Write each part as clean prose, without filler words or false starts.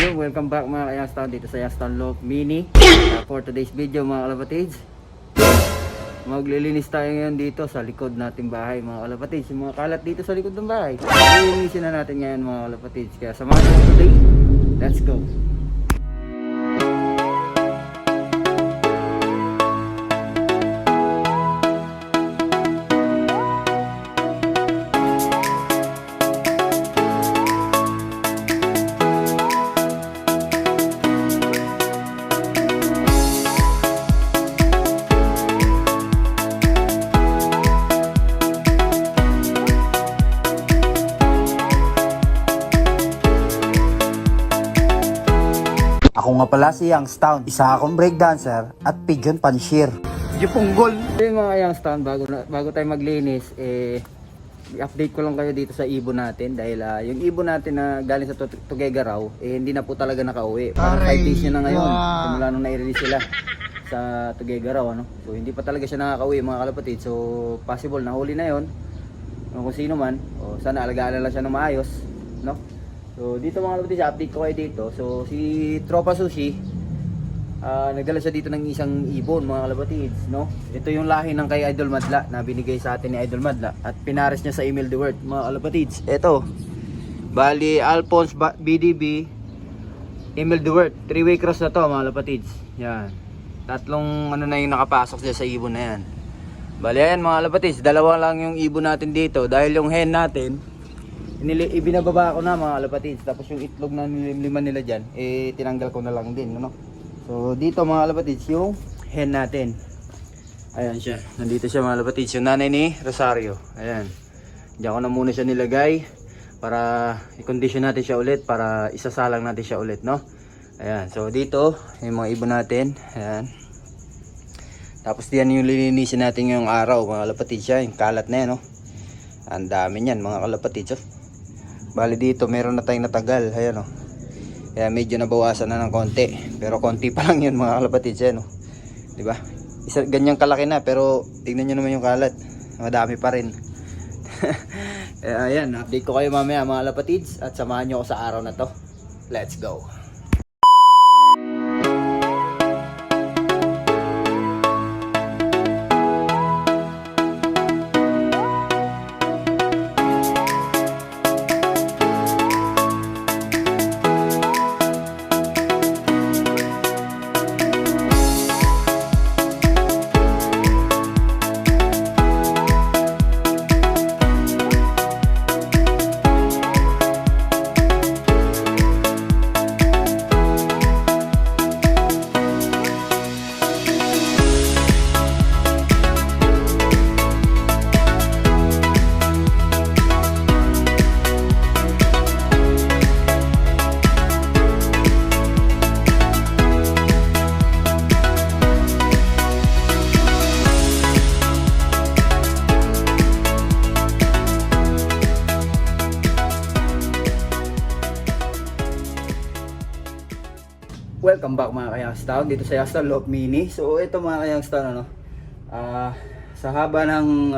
Yo, welcome back mga ka-Youngstown dito sa Youngstown Loop Mini. For today's video mga kalapatids, maglilinis tayo ngayon dito sa likod nating bahay mga kalapatids. Yung mga kalat dito sa likod ng bahay, lilinisin na natin ngayon mga kalapatids. Kaya samahan natin today, let's go! Ako nga pala si Youngstown, isa akong breakdancer at pigeon panshir. Yupunggol! Yung mga Youngstown, bago tayo maglinis, i-update ko lang kayo dito sa ibon natin. Dahil yung ibon natin na galing sa Tuguegarao, hindi na po talaga nakauwi. Parang 5 days na ngayon, simula nung nai-release sila sa Tuguegarao. Ano? So hindi pa talaga siya nakakauwi mga kalapatid. So possible, nahuli na yon kung sino man. O, sana alagaan na lang siya ng maayos. No? So dito mga kalapatid, update ko kayo dito. So si Tropa Sushi, nagdala siya dito ng isang ibon mga kalapatids, no? Ito yung lahi ng kay Idol Madla na binigay sa atin ni Idol Madla at pinares niya sa email the word mga kalapatids. Ito, bali Alphonse BDB email the word, 3-way cross na to mga kalapatids. Yan, tatlong ano na yung nakapasok siya sa ibon na yan. Bali ayan mga kalapatids, dalawa lang yung ibon natin dito dahil yung hen natin ibinababa ko na mga kalapatids. Tapos yung itlog na nilimliman nila dyan, tinanggal ko na lang din, no? So dito mga kalapatids, yung hen natin. Ayan siya, nandito siya mga kalapatids, yung nanay ni Rosario. Ayan, diyan ko na muna siya nilagay para i-condition natin siya ulit, para isasalang natin siya ulit, no? Ayan, so dito yung mga ibon natin. Ayan, tapos diyan yung lilinisin natin yung araw mga kalapatids, siya yung kalat na yan, no? Ang dami niyan mga kalapatids, oh. Bali dito meron na tayong natagal, ayan, oh. Kaya medyo nabawasan na ng konti, pero konti pa lang yun mga kalapatids, ayan, oh. Diba? Ganyang kalaki na, pero tignan nyo naman yung kalat, madami pa rin. Ayan, update ko kayo mamaya mga kalapatids, at samahan nyo ako sa araw na to. Let's go! Welcome back mga ka-Youngstown dito sa Youngstown Loop Mini. So ito mga ka-Youngstown, ano, sa haba ng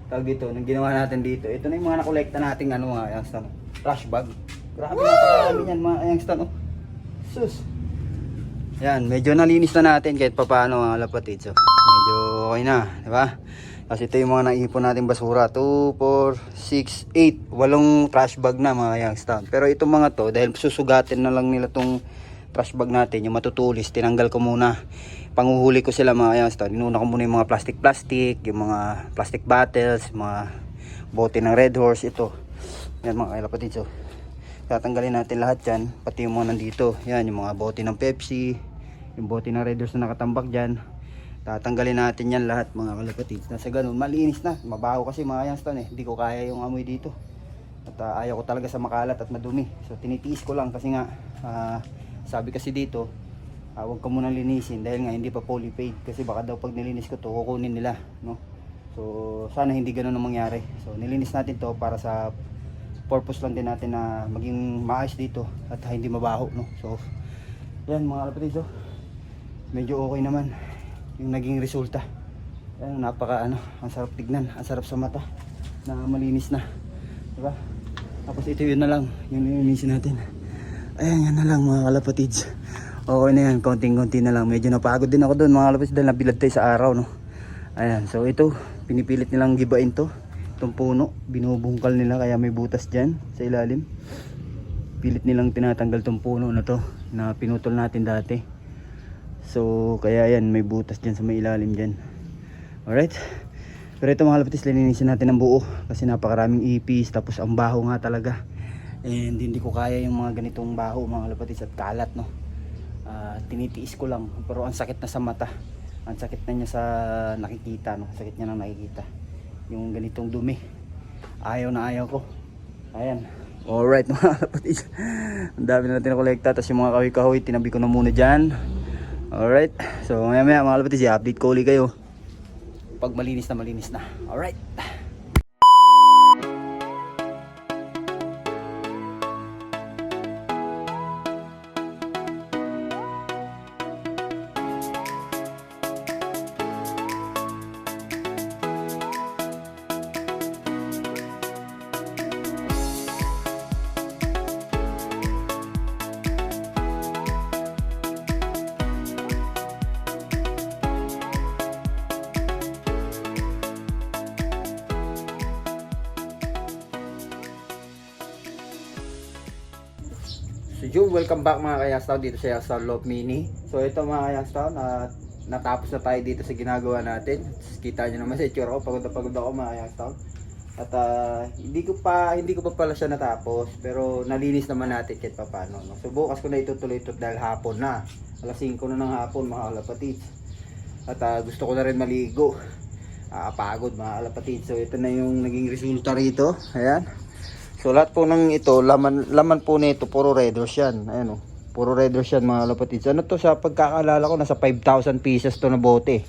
tawag dito, ng ginawa natin dito, ito na yung mga nakolekta nating ano mga Youngstown, trash bag. Grabe, napakarami yan mga Youngstown, oh. Sus. Yan, medyo nalinis na natin kahit papaano mga kalapatid. So medyo okay na, di ba? Kasi ito yung mga naipon natin basura, 2, 4, 6, 8, 8 trash bag na mga Youngstown. Pero itong mga to, dahil susugatin na lang nila tong trash bag natin, yung matutulis, tinanggal ko muna. Panguhuli ko sila mga Youngstown. Inuna ko muna yung mga plastic, yung mga plastic bottles, yung mga bote ng Red Horse. Ito, yan mga kalapatid. So tatanggalin natin lahat yan, pati yung mga nandito. Yan, yung mga bote ng Pepsi, yung bote ng Red Horse na nakatambak dyan. Tatanggalin natin yan lahat mga kalapatid. Nasa ganun, malinis na. Mabaho kasi mga Youngstown, hindi ko kaya yung amoy dito. At ayaw ko talaga sa makalat at madumi. So tinitiis ko lang kasi nga sabi kasi dito, huwag ka munang linisin dahil nga hindi pa fully paid, kasi baka daw pag nilinis ko to kukunin nila, no? So sana hindi ganoon ang mangyari. So nilinis natin to para sa purpose lang din natin na maging maayos dito at hindi mabaho, no? So yan mga kalapatid, medyo okay naman yung naging resulta. Yan, napaka ang sarap tignan, ang sarap sa mata na malinis na, diba? Tapos ito yun na lang yung nilinisin natin. Ayan, yan na lang mga kalapatids. Okay na yan, konting-konti na lang. Medyo napagod din ako doon mga kalapatids dahil nabilad tayo sa araw, no. Ayan, so ito, pinipilit nilang gibain to. Itong puno, binubungkal nila kaya may butas dyan sa ilalim. Pilit nilang tinatanggal tong puno na to na pinutol natin dati. So kaya yan, may butas dyan sa may ilalim dyan. Alright. Pero ito mga kalapatids, linisin natin ang buo kasi napakaraming ipis, tapos ang baho nga talaga. And hindi ko kaya yung mga ganitong baho mga kalapatids at kalat, no. Tinitiis ko lang pero ang sakit na sa mata. Ang sakit na niya sa nakikita, no. Sakit niya na nakikita. Yung ganitong dumi. Ayaw na ayaw ko. Ayan. Alright mga kalapatids. Ang dami na natin nakolekta. Tapos yung mga kahoy-kahoy, tinabi ko na muna dyan. Alright. So maya maya mga kalapatids, i-update ko ulit kayo pag malinis na. Alright. So welcome back mga Kayastaw dito sa Yastaw Love Mini. So ito mga Kayastaw, natapos na tayo dito sa ginagawa natin. Kita nyo naman sa itsura ko, pagod na pagod ako mga Kayastaw. At hindi ko pa pala siya natapos, pero nalinis naman natin kahit paano, no? So bukas ko na itutuloy ito dahil hapon na. Alas 5 na ng hapon mga kalapatids. At gusto ko na rin maligo. Pagod mga kalapatids. So ito na yung naging resulta rito. Ayan. So lahat po ng ito, laman po nito, puro red horse yan. Ayan o, puro red horse yan mga kalapatids. Ano to, sa pagkakaalala ko, nasa 5,000 pieces to na bote.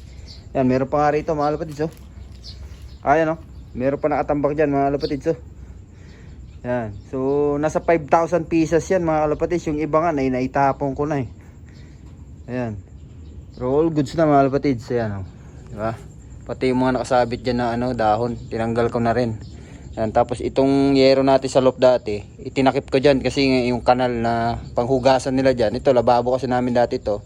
Yan, meron pa nga rito mga kalapatids o. Ayan o, meron pa nakatambak dyan mga kalapatids o. Yan, so nasa 5,000 pieces yan mga kalapatids. Yung iba nga, naitapon ko na eh. Ayan, pero all goods na mga kalapatids. Ayan o, diba? Pati yung mga nakasabit dyan na dahon, tinanggal ko na rin. Yan, tapos itong yero natin sa loob dati, itinakip ko dyan kasi yung kanal na panghugasan nila dyan, ito lababo kasi namin dati to.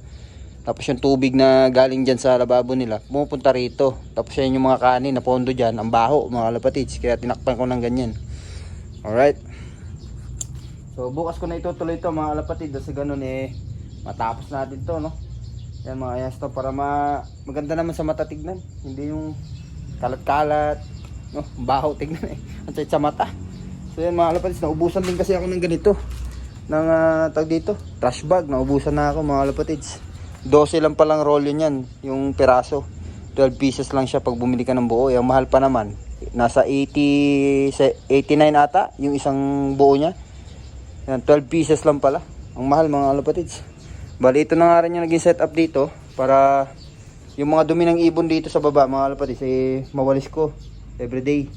Tapos yung tubig na galing dyan sa lababo nila, pumupunta rito. Tapos yan yung mga kanin na pondo dyan, ang baho mga kalapatids, kaya tinakpan ko ng ganyan. Alright. So bukas ko na itutuloy ito mga kalapatids, kasi ganun matapos natin to, no. Yan mga Yastaw, para maganda naman sa mata tignan, hindi yung kalat-kalat. No, baho tignan ang sakit sa mata. So yan mga kalapatids, naubusan din kasi ako ng ganito, ng tag dito, trash bag. Naubusan na ako mga kalapatids. 12 lang palang roll yun yan, yung piraso. 12 pieces lang siya pag bumili ka ng buo. Yung mahal pa naman, nasa 89 ata yung isang buo niya. Yan, 12 pieces lang pala. Ang mahal mga kalapatids. Bali ito na nga rin yung naging setup dito, para yung mga dumi ng ibon dito sa baba mga kalapatids mawalis ko everyday.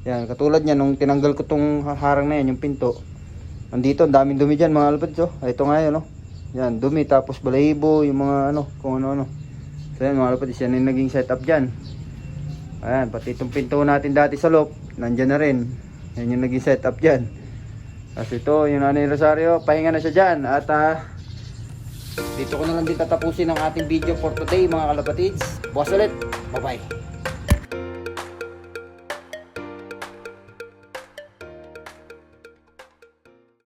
Yan, katulad niyan nung tinanggal ko tong harang na yan, yung pinto. Nandito, ang daming dumi diyan mga kalapatids. Ito nga yan, no. Yan, dumi, tapos balahibo, yung mga kung ano. So yan mga kalapatids, yan yung naging setup diyan. Ayan, pati itong pinto natin dati sa loob, nandiyan na rin. Yan yung naging setup diyan. Tapos ito, yung Nanay Rosario, pahinga na siya diyan. At dito ko na lang din tatapusin ang ating video for today mga kalapatids. Bukas ulit. Bye-bye.